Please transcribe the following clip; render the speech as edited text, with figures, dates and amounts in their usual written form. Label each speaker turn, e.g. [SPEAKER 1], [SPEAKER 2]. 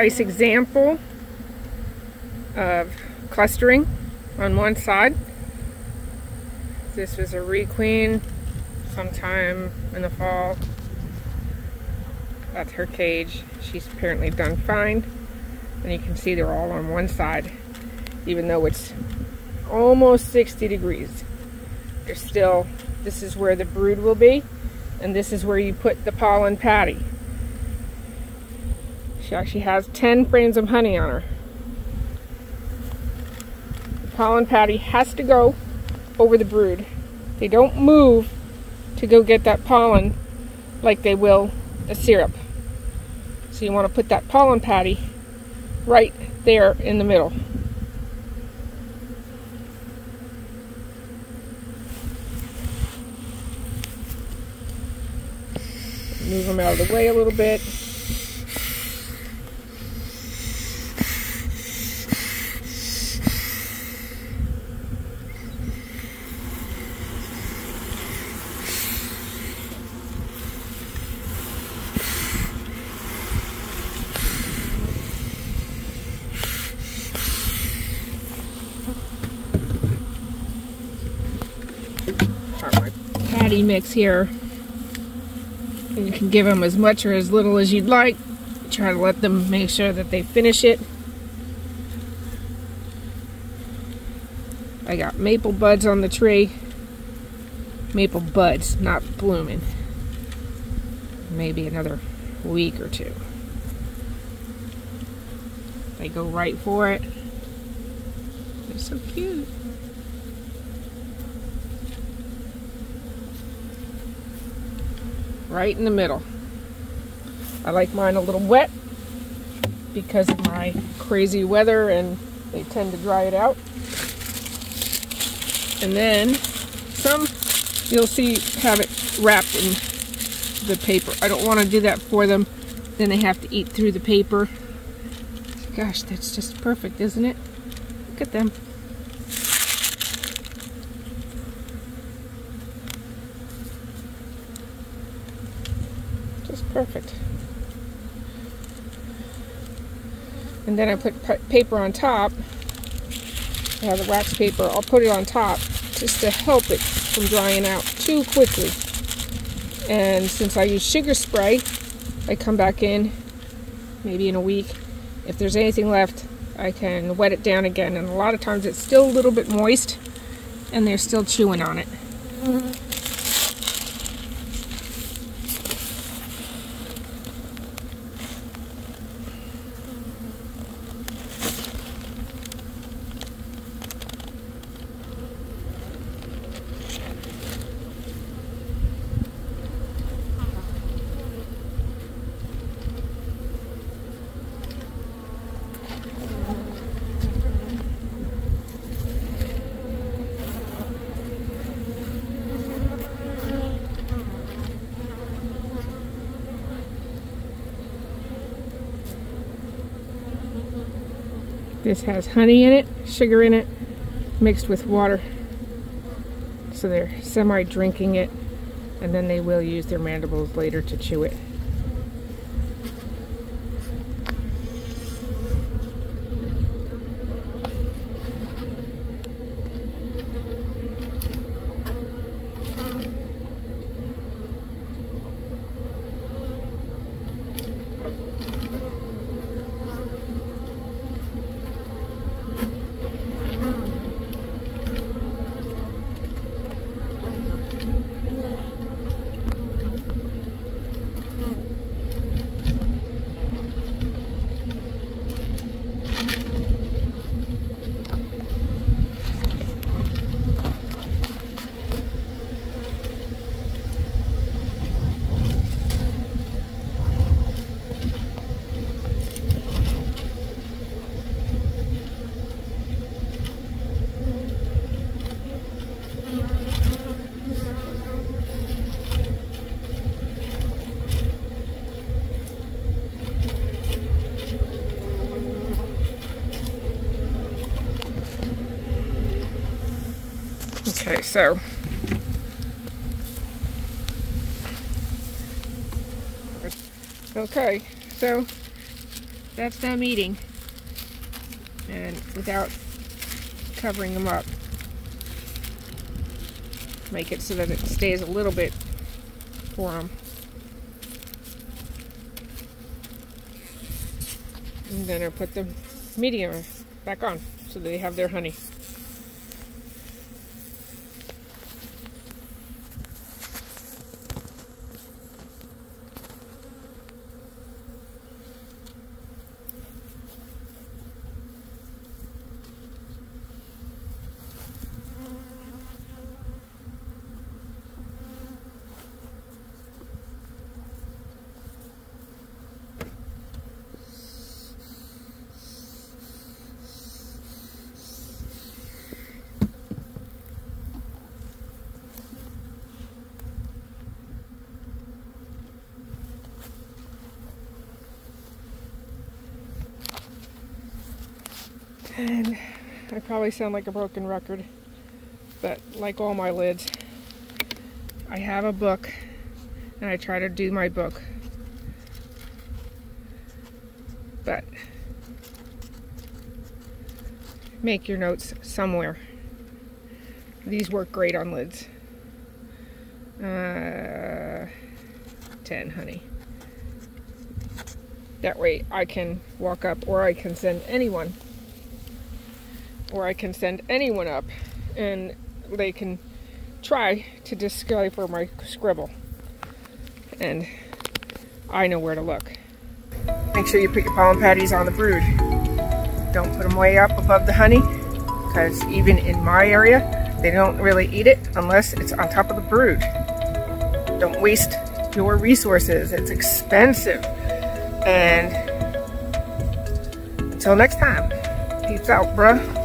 [SPEAKER 1] nice example of clustering on one side. This was a requeen sometime in the fall. That's her cage. She's apparently done fine. And you can see they're all on one side. Even though it's almost 60 degrees. They're still, this is where the brood will be. And this is where you put the pollen patty. She actually has 10 frames of honey on her. The pollen patty has to go over the brood. They don't move to go get that pollen like they will a syrup. So you want to put that pollen patty right there in the middle. Move them out of the way a little bit. Patty mix here, and you can give them as much or as little as you'd like. Try to let them make sure that they finish it. I got maple buds on the tree. Maple buds, not blooming. Maybe another week or two. They go right for it. They're so cute. Right in the middle. I like mine a little wet because of my crazy weather, and they tend to dry it out. And then some you'll see have it wrapped in the paper. I don't want to do that for them. Then they have to eat through the paper. Gosh, that's just perfect, isn't it? Look at them. Perfect. And then I put paper on top. I have the wax paper. I'll put it on top just to help it from drying out too quickly. And since I use sugar spray, I come back in maybe in a week. If there's anything left, I can wet it down again. And a lot of times it's still a little bit moist and they're still chewing on it. This has honey in it, sugar in it, mixed with water. So they're semi-drinking it, and then they will use their mandibles later to chew it. Okay, so that's them eating, and without covering them up, make it so that it stays a little bit for them. And then I put the medium back on so they have their honey. And I probably sound like a broken record, but like all my lids, I have a book and I try to do my book. But make your notes somewhere. These work great on lids. 10 honey. That way I can walk up, or I can send anyone. Or I can send anyone up and they can try to decipher my scribble. And I know where to look. Make sure you put your pollen patties on the brood. Don't put them way up above the honey, because even in my area, they don't really eat it unless it's on top of the brood. Don't waste your resources. It's expensive. And until next time, peace out, bruh.